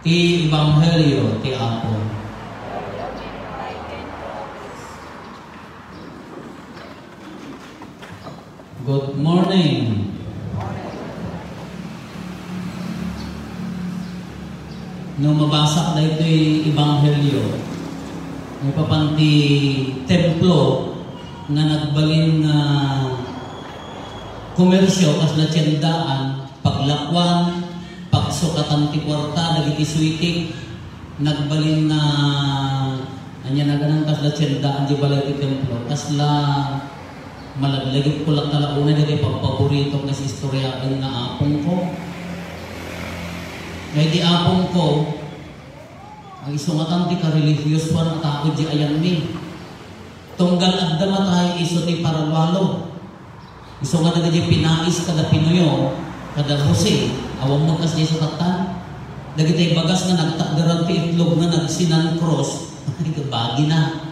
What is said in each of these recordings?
ti Ebanghelyo ti Apo. Good morning. Nung mabasa na ito'y Ebanghelyo, may papanti templo na nagbalin na komersyo kas na tiyandaan, paglakwan, pagsukatan ti kwarta, nagiti switik, nagbalin na anya na ganang kas na tiyandaan di balay ti templo, kas la malaglagip ko lang talauna dili pagpaborito nga si istoryadan nga apong ko. Ngay di apong ko, ang isungatan ti ka-religious one at ako di ayan mi. Tunggal adda matay iso ti paralwalo. Isungatan di pinais kada Pinoyo, kada Jose, awang magkas di sukatan. Dagitay bagas nga nagtakdaran ti itlog nga nagsinan cross, ay kabagi na.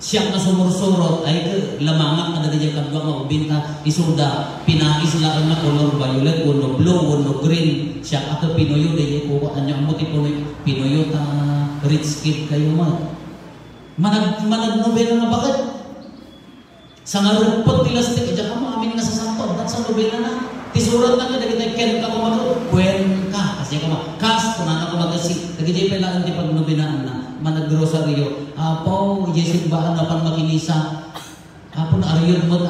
Siya nga sumursurot ay lamangan kada di kadwa nga ubinta isuda pinais lang na color violet uno blue uno green siya ato Pinoyo di ko anya mo ti Pinoyo ta rich kid kayo manag nobela na bakit sa nga rupot tilastik diyan ka maamin nga sa santo dat sa nobela na tisurat na kada kita ken ka kumato kwen ka kasi ka kas kunan ako magasi dagiti pala anti pag nobinaan na manag-grocery apo isimbahan na pan makinisa apo na ariyod mo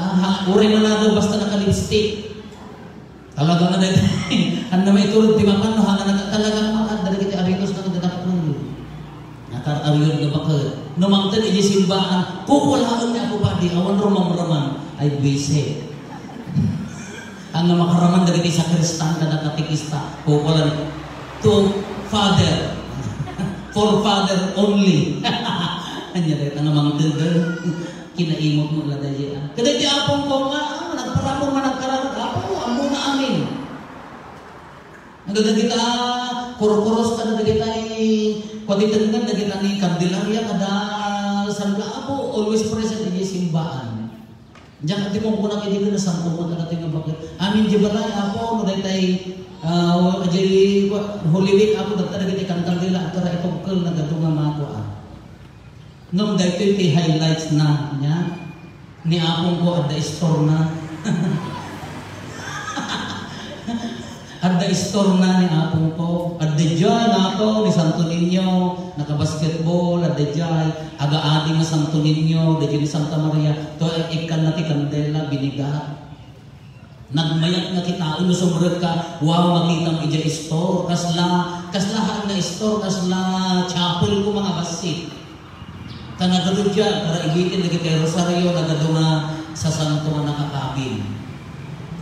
uri na na daw basta naka-lipstick talaga nga dahil ang na may turod di maman no hanga na talaga naman dahil kita ariyos na dapat nun nakar-ariyod na baka numangtan isimbahan kukulaan niya ako pa di awan romang-raman ay base ang makaraman dahil sa kristan na nakatikista kukulaan to father for father only. Anya dahil ang namang dudol, kinaimot mo lang dahil yan. Kada di apong ko nga, nagparapong managkararag, apo, amo na amin. Nagada kita, kuros-kuros ka na kita kwatitan nga, kita ni Candelaria, kada sanla, apo, always present in yung simbahan. Diyan kati kong kunang hindi ko na santo mo na natin yung bakit. Amin di balay, apo, no dahil jadi Holy Week ako dagta dagiti kantang dila tara itong kel nagadunga mato nung dayto ti highlights na nya ni apong ko adda store na adda store na ni apong ko adda joy nato ni Santo Niño naka-basketball adda joy aga-adi nga Santo Niño dayto ni Santa Maria to ikan na ti kandela binigat nagmayat nga kita inusumrot ka wow makita mo ija store kaslahan na store kasla chapel ko mga basit kanagado dyan para igitin lagi kay Rosario nagado nga sa santo nga nakakabin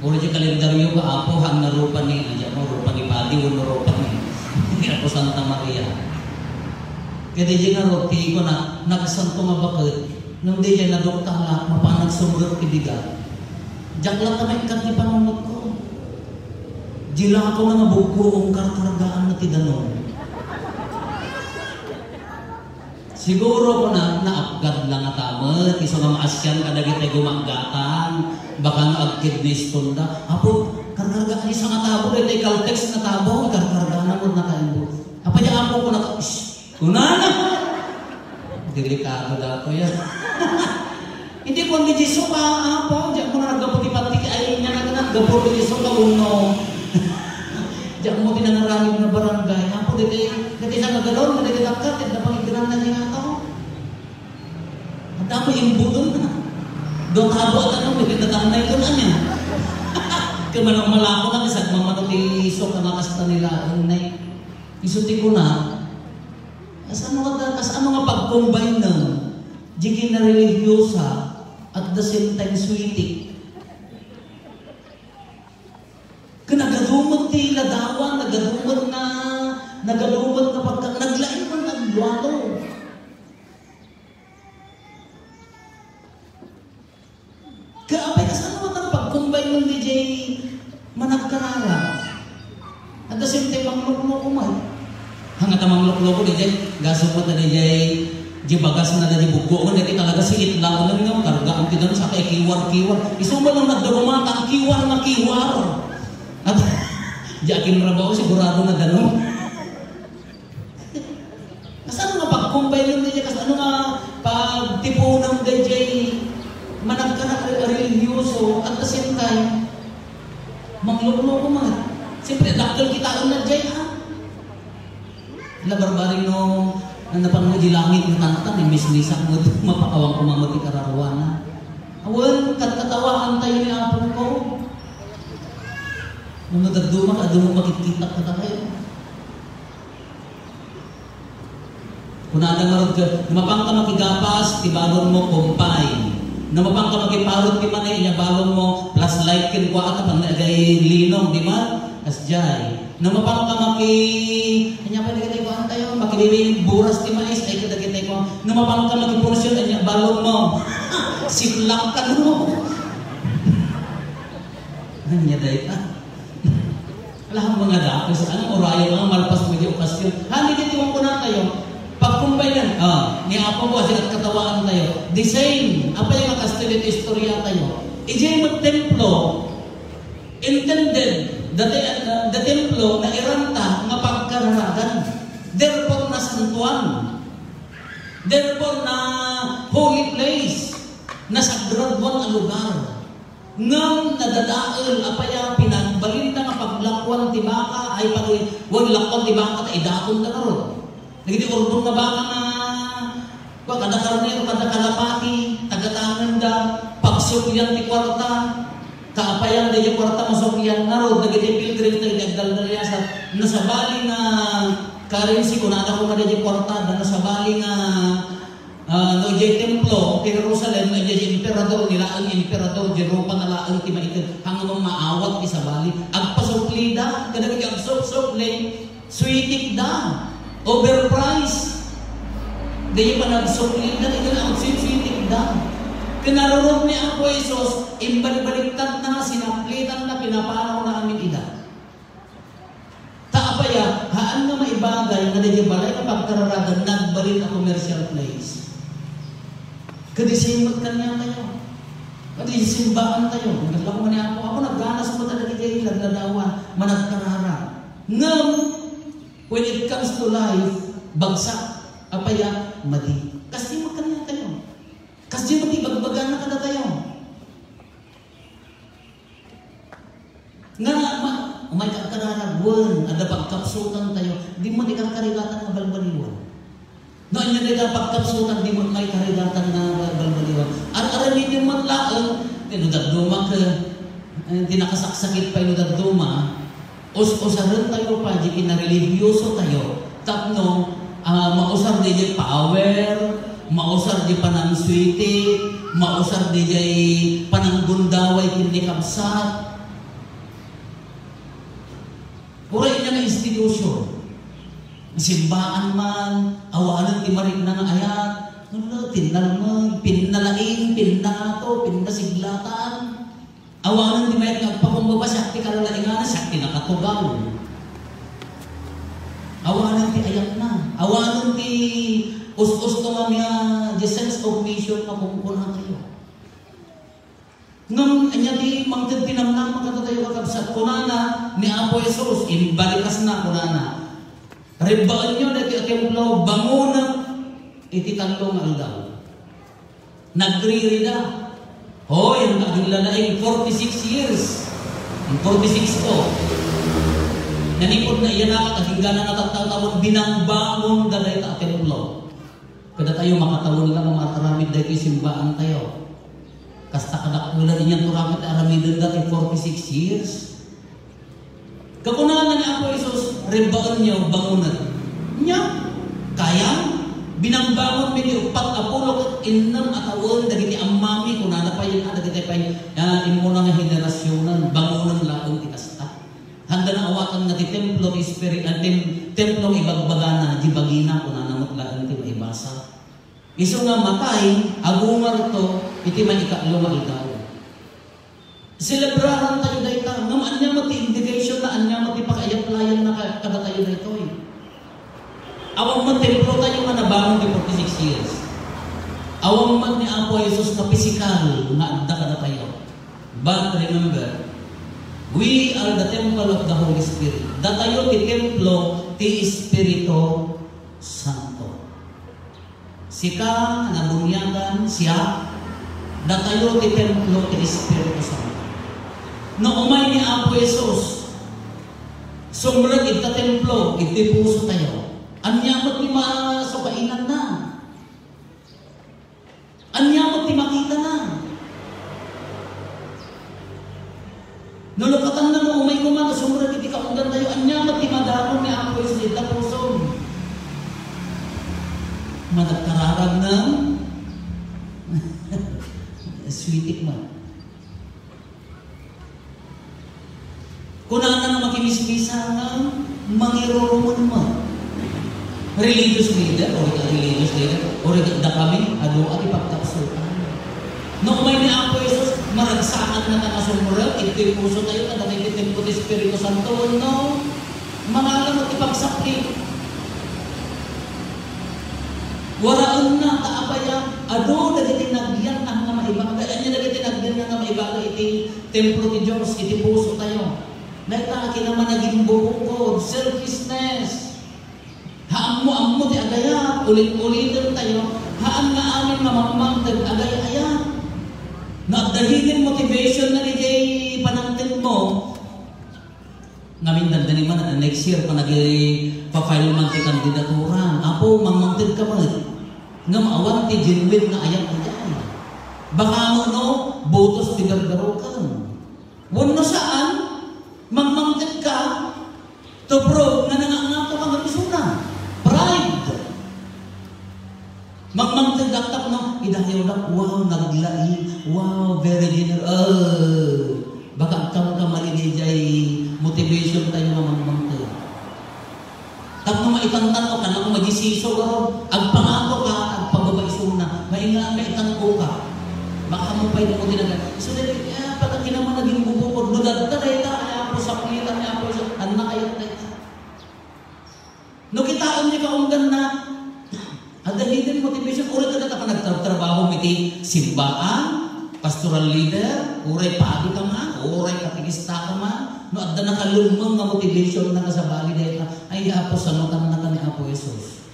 uli dyan kalendaryo ka apo hang narupa ni aja mo rupa ni Padi uno rupa ni ako Santa Maria kaya dyan nga roti ko na nagsanto nga bakit nung di dyan naduktang lahat mapanag sumrot kibigat diyak lang kami ikat ni panunod ko. Dila ako nga bugkoong karkargaan na tidanon. Siguro ko na naapgad lang at amat. Isa nga maasyan ka dagit ay gumagatan. Baka naagkid ni Stunda. Apo, karkargaan isa nga tabo. Ito ay kaltex na tabo. Karkargaan na mo nakaimbo. Apa niya ako ko naka... Shhh! Kunana! Delikado dato yan. Hindi ko hindi jiso ka, apo. Diyan mo na nagkaputi-pati ay niya na nagkaputi jiso ka uno. Diyan mo pinangaramig na barangay. Apo, dito sa nagalon, dito dakat, dito pangigiran na niya ato. At ako imbo doon na. Doon tabo at ano, may tatanay doon na niya. Kamanang malako na, isang mamanong iso ka makasta nila. Isuti ko na. Kasano nga pag-combine na, jigin na religyosa, at the same time sweetie. Nagadumot ti ladawan, nagadumot na pagka, naglain mo nagluwalo. Kaapay kasano nga pag-combine ng DJ managkarara. At the same time, ang loko-loko man. Hangat ang loko-loko DJ, gasupot na DJ, bagas na na bugo na talaga si itla na nga karga ang tidan sa kay kiwar isuman lang nagdurumata ang kiwar at jakin rabaw sigurado na gano'n dayjay managka-religyoso at the same time mangluklo ko mga. Siyempre, dakil kita ang nadjay Labarbaring no, napanood di langit ng tanatan, may mismisak mo, mapakawang kumamati kararawana. Awan, katatawaan tayo ni Apong ko. Nung nagdaduma ka, doon mo makikita ka tayo. Kung nadang marod ka, namapang ka makigapas, tibalon mo kumpay. Namapang ka makiparot ki manay, niya balon mo, plus light kin ko ata, pang nagay linong, di ba? Kasjay. Namapang ka kanya pa nagitay ko tayo, makibibiling buras ti mais, ay kadagitay ko. Namapang ka makipursyon, niya balon mo. Siplak ka no. Ano niya dahi ka? Alam mga dakos, anong orayo, ang malpas mo di okasyon. Hindi kitiwang ko na tayo. Pagkumbay yan, ni Apo ko, at katawaan tayo. The same, apa yung makastilit istorya tayo. Ijay magtemplo, intended, the templo na iranta nga pagkararagan. Therefore, na santuan. Therefore, na holy place. Na sagradwan ang lugar. Ngam nadadaal, apaya pinagbalin na nga paglakwan ti baka, ay wag lakwan ti baka, ta idakon na karon. Nagiti urbong na baka na kada karnero, kada kalapati, tagatangan da, pagsukyan ti kwarta, kaapayan da yung kwarta masukyan na ro, nagiti pilgrim na inagdal na niya sa nasabali na currency, kung nada ko na da yung kwarta, na nasabali na no jay templo ti Jerusalem, na jay emperador nila, ang emperador, Jeropa na laang ti maitin, hanggang maawat ti sabali, agpasukli da, kadagig agsuk-sukli, sweetik da, overpriced. Dahil pa nagsukli na, ito na ang sweetik da. Kinarurot ni Apo Isos, imbalik-baliktad na, sinaplitan na, pinapanaw na amin ida. Taapaya, haan nga maibagay, nga dahil balay na pagkararagan, nagbalin na commercial place. Kadisimot kanya tayo. Kadisimbahan tayo. Naglako man niya ako nagganas mo talaga dyan, nagladawan, managkarara. Ngam, when it comes to life, bagsak, apaya, madi. Kasi makanya tayo. Kasi madi, bagbagan na kada tayo. Nga, umay kakarara, buwan, ada pagkapsutan tayo, di mo di kakarigatan ng balbaliwan. Noon yun nila pagkapsutan, di mo may karigatan na balbaliwan. Ar-aramin yung matlaang, tinudagduma ka, tinakasaksakit pa yung daduma, usaran tayo pa, di kinareligiyoso tayo. Tapno, mausar di jay power, mausar di panang switi, mausar di jay panang gundaway kindi kapsat. Uray niya na institusyon. Simbaan man, awanan ti marik na nga ayat, tinalmag, pinnalaing, pinnato, pinnasiglatan. Awanan ti mayat nagpakumbaba, sakti kalalaingana, sakti nakatugaw. Awanan ti ayak na. Awanan ti us-us to mamaya, the sense of mission na kumukunan tayo. Ngam, anya ti mangtid pinamnang magkatatayo kakabsat. Kunana, ni Apo Jesus, imbalikas na kunana. Ribaan nyo na iti templo, banguna, iti talong aldaw. Nagririda. Hoy, ang nagilalaing 46 years. Ang 46 ko. Nanipod na iyan na, kahinggan na natatawon, binangbangon da dahi ta templo. Kada tayo makatawon lang, mataramid dahi simbaan tayo. Kasta kadakula niyan turamid aramidon dati 46 years. Kakunahan ni Apo Isos, ribaan niyo, bangunan. Niya, kaya, binangbangon niyo, pag-apulok, inam atawon, dagiti amami, kung nana pa yun, dagiti pa yun, imuna nga henerasyonan, bangunan laong tikasta. Handa na awatan nga ti templo, templo ibagbagana, di bagina, kung nana matlaan, ti maibasa. Iso nga matay, agungar to, iti maikalo maigaw. Celebraran tayo dahil ta. Naman niya mati indication na anya mati pakayap-layan na kada tayo dahito eh. Awang man templo tayo nga nabangon di 46 years. Awang man ni Apo Jesus na physical na adda kada tayo. But remember, we are the temple of the Holy Spirit. Datayo ti templo ti Espiritu Santo. Sika nabunyagan siya datayo ti templo ti Espiritu Santo. No umay ni Apo Jesus sumrag ita templo iti puso tayo. Anyamot ni sa kainan na. Anyamot ni makita na. Nulukatan na mo umay kumana sumrag iti kaundan tayo. Anyamot ni madamon ni Apo Jesus ita puso. Managkararag ng sweetik man. Kunana nga makimismisa nga mangiroromon mo. Religious leader, o ika religious leader, o ika kami, ado at ipagtapsutan. Nung may ni Apo Jesus, maragsakan na nakasumurag, ito'y puso tayo, na nakikitin ko ti Espiritu Santo, no? Mangalang at ipagsapli. Waraon na kaapaya, ado dagiti nagyan na nga maibaga. Anya dagiti nagyan na nga maibaga iti templo ti Diyos, iti puso tayo. Naitaki naman naging bukod, selfishness. Haan mo ammo ti agaya, ulit-ulitin tayo. Haan nga amin mamamangtag agaya-aya. Naagdahinin motivation na iti panangtin mo. Ngamin dandani man, next year pa nag-file man ti kandidaturan. Apo, mamangtid ka man. Nga maawan ti genuine nga ayak ayan. Baka mo no, botos ti gargaro ka. Wano saan, mamangtid ka, to prove na nangangato kang napisuna. Pride. Mamangtid daktak no, idahayaw lang, wow, naglai, wow, very generous. Baka kang kamalidijay motivation tayo mamangmangtid. Tapos maitantan ko ka na kung mag-isiso ka, agpangako ka, agpagbabaisong na, maingaan ka, itanko ka. Baka mo pa mo dinagan. So, patang kinaman naging bubukod, nudad ka na ita, kaya po sa kulitan niya po, anak ayat na ita. No, kitaan niya kaunggan na, at the hidden motivation, ulit ka na nagtrabaho miti simbaan, pastoral leader, uray pagi ka man, uray katigista ka man, no, at na nakalumang nga motivation na kasabali dahil ay Apo, sanutan na kami Apo Jesus.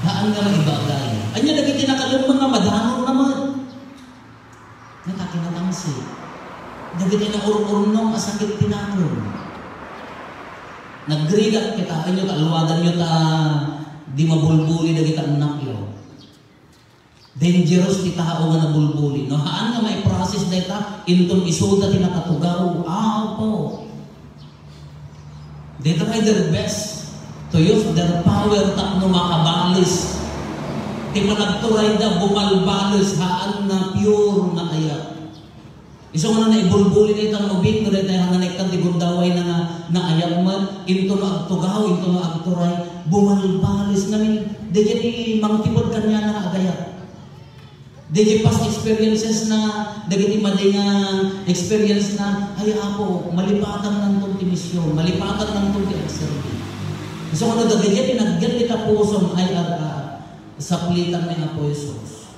Haan nga maibagay. Anya nagiti nakalumang nga madanon naman. Nakakinatangsi. Nagiti na ururnong asakit tinanong. Nagrigat kita, anyo kaluwagan nyo ta di mabulbuli na kita anak yo. Dangerous ti tao nga nabulbuli. No, haan nga may process na ita, intong isuda ti nakatugaw. Apo. They try their best to use their power tapno makabalis. Di pa nagturay na bumalbalis, haan na pure na ayat. Iso nga na ibulbuli na itang ubik, no rin tayo hanganiktan di gundaway na ayat man, into na agtugaw, into na agturay, bumalbalis namin, di di mangtipod kanya na agayat. Di past experiences na, dagiti madinga experience na, ay Apo, malipatan ng itong misyon, malipatan ng itong exercise. So kung nagagaya, pinagyan kita puso ay saplitan ni Apo Jesus.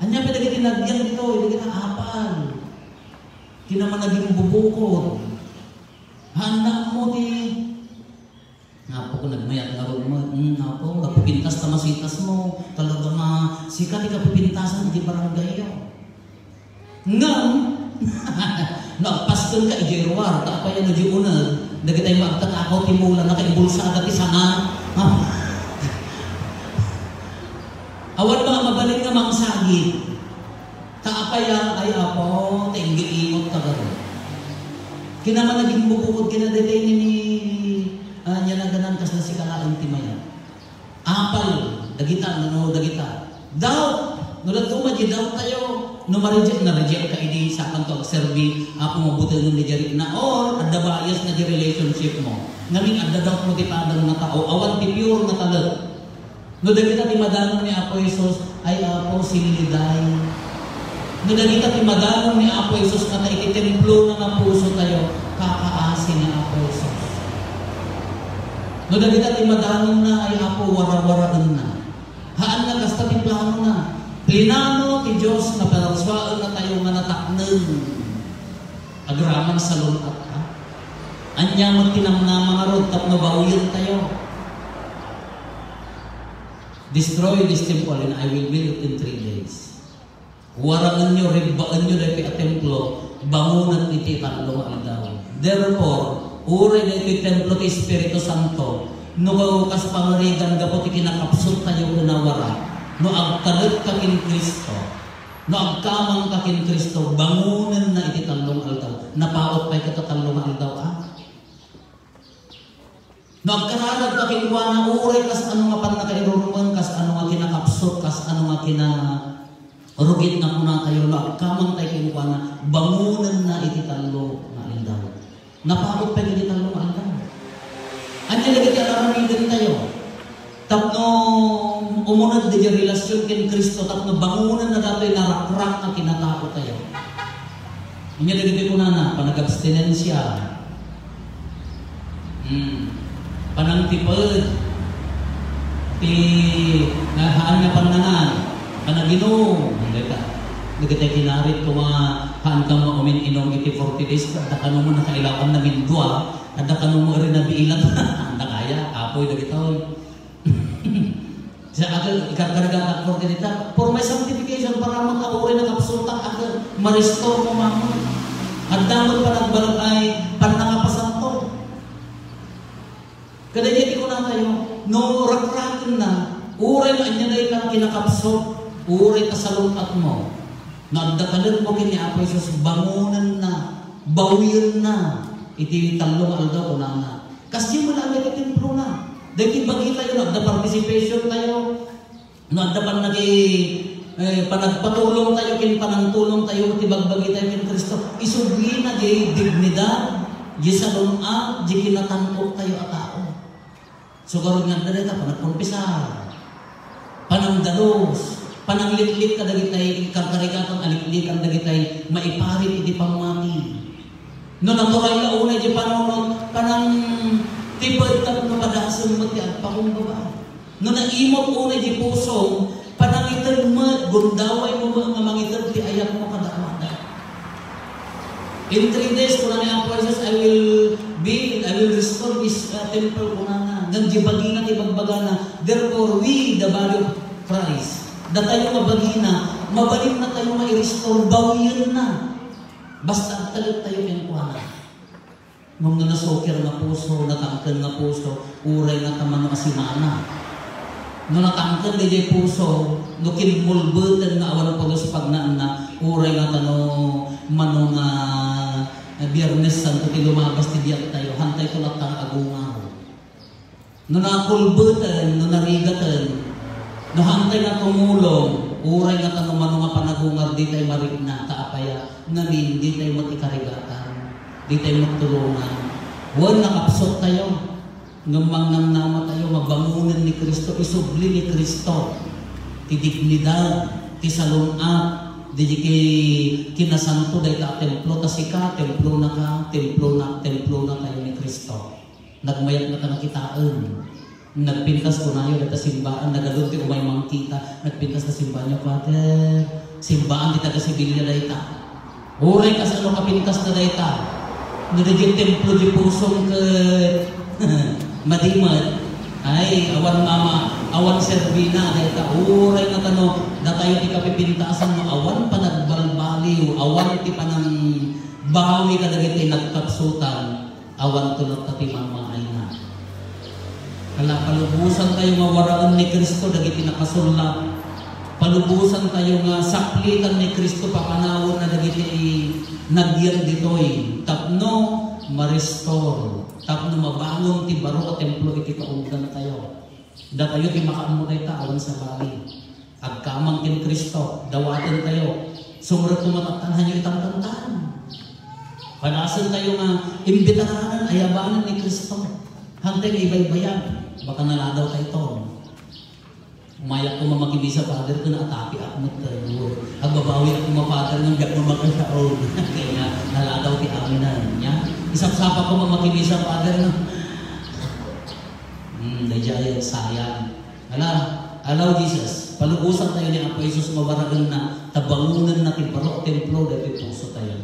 Anya pinagyan tinagyan dito, hindi kita apal. Kinaman naging bubukod. Handa mo di, nga po kung nagmayat nga rin mo, nga po, kapipintas na masitas mo, talaga na, sikat ikapipintasan, di barangay yun. Ngam, nagpaston ka, ijeruar, tapay yan, ijerunar, nagitay magtatakaw, timulan, nakaibulsada, ti sana, awan mga mabalik nga mangsagit, taapay ay Apo, tinggi-ingot ka gano'n. Kinaman naging bukukod, kinadetay ni niya na ganan kas na si kalaang timaya. Apal, dagita, no dagita. Doubt, no nagtuma di doubt tayo. No ma-reject na reject ka ini sa kanto serbi, ako mabuti ng nijari na or at the bias na di relationship mo. Ngaming at the doubt mo di padang na tao, awan ti pure na talag. No dagita ti madanon ni Apo Jesus ay Apo siniliday. No dagita ti madanon ni Apo Jesus na naikitemplo na ng puso tayo, kakaasin ni Apo Jesus. No dagita ti madanon na ay Apo wara-waraan na. Haan nga kasta ti plano na. Plinano ti Diyos na palarswaan na tayo nga natakneng. Agraman sa lulat ka. Anya mo tinamna mga rod tapno bauyin tayo. Destroy this temple and I will build it in 3 days. Warangan nyo, ribbaan nyo dahil a templo, bangunan iti talong aldaw. Therefore, uray na iti templo ti Espiritu Santo, no kas pamarigan gapot ikinakapsot tayo kunawara, no agkalit ka kin Kristo, no agkamang ka kin Kristo, bangunan na iti talong aldaw. Napaot pa'y katatalong aldaw, Nagkararag ka kinuha na uray kas ano nga pan nakairuruman, kas ano nga kinakapsot, kas ano nga rugit na muna tayo, kamang tayo kinuha na bangunan na iti talo na aldaw. Napakot pa iti talo na aldaw. Andiyan lagi alarami din tayo. Tapno umunad di relasyon kin Kristo, tapno bangunan na dato'y narakrak na kinatakot tayo. Andiyan lagi ko na panag-abstinensya. Panangtipod, haan nga panangan, panaginom, nagkatay kinarit ko mga haan ka mo umin-inom iti 40 days, at ka mo nakailakan na mindua, at ka mo rin na biilang, na kaya, apoy na gitoy. Sa akin, ikarkaraga ka 40 days, for my sanctification, para makaurin na kapsultak, ako ma-restore mo mamon. At damot pa nagbalog ay panakapasanto. Kada hindi ko na tayo, no rakrakin na, uray na anya na ikang kinakapsot, uray ka sa lungat mo, nagdakalan mo kini Apo Jesus, bangunan na, bawiran na, iti talong aldaw ko na. Kasi mo na ang templo na. Dahil bagi tayo, nagda-participation tayo, nagda-pan panagpatulong tayo, kinpanangtulong tayo, tibagbagi tayo kin Kristo, isugli na di dignidad, di salunat, di kinatangkot tayo at tao. So karon nga dito panagkumpisar, panangdalos, panangliklik ka dagitay karkarigatang aliklikan dagitay maiparit iti pamati. No natural na una di panunod panang tipod tap no padasem mo ti agpakumbaba. No naimot una di puso panangited mo gundaway mo nga mangited ti ayak mo kadamada. In 3 days kuna ni Apo Jesus, I will restore this temple kuna na. Nang jibagi na tibagbaga na, therefore we, the body of Christ, da tayo mabagi na, mabalik na tayo ma-restore, bawian na. Basta talit tayo kinuha na. Nung nasokir na puso, natangkan na puso, uray na tamano asimana. Nung natangkan na di puso, nukin mulbutan na awan po sa pagnaan na, uray na tano, manong Biyernes Santo, lumabas ti diyak tayo, hantay ko lang tang agungaw. No nakulbutan, no narigatan, no hantay na tumulong, uray na tanong manong panagungar, di tayo marigna, kaapaya, namin, di tayo mag-ikarigatan, di tayo magtulungan. Huwag nakapsot tayo, ngamang nama tayo, mabangunan ni Kristo, isubli ni Kristo, ti dignidad, ti salunat, di kinasanto dahil ka templo, kasi ka, templo na tayo ni Kristo. Nagmayat na ka nakitaan. Nagpintas ko na yun at simbaan. Nagalunti o may mangkita. Nagpintas na simbaan niya, Father. Simbaan di taga-sibilya na ita. Uray ka sa ano kapintas na na ita. Nagiging templo di pusong ka madimat. Ay, awan mama, awan servina, dahil ka uray na tano, na tayo di kapipintasan mo, awan pa nagbalbaliw, awan ti pa ng bawi ka dagiti nagkapsutan, awan tulog ka ti mamay na. Kala palubusan tayo mawaraan ni Kristo, dagiti nakasulap, palubusan tayo nga saklitan ni Kristo, papanawon na dagiti nagyan ditoy, tapno, ma-restore, tapno mabangon ti baro ka templo iti kaunggan tayo. Da tayo ti makamunay taon sa bali. Agkamang kin Kristo, dawaten tayo. Sumurot tumataktanhan yung itang kantaan. Panasan tayo nga imbitaran, ayabanan ni Kristo. Hantay nga ibay-bayan. Baka naladaw tayo ito. Umayak ko mamakibisa Father ko na atapi akmat tayo. Agbabawi ako Father ng gag mamakasyaog. Kaya naladaw ti aminan niya. Isap-sapa ko mamakibisa Father na. Dayjaya sayang. Alaw Jesus, palubusan tayo ni Apo Jesus, mabaragan na, tabangunan natin, paro templo, dahil puso tayo.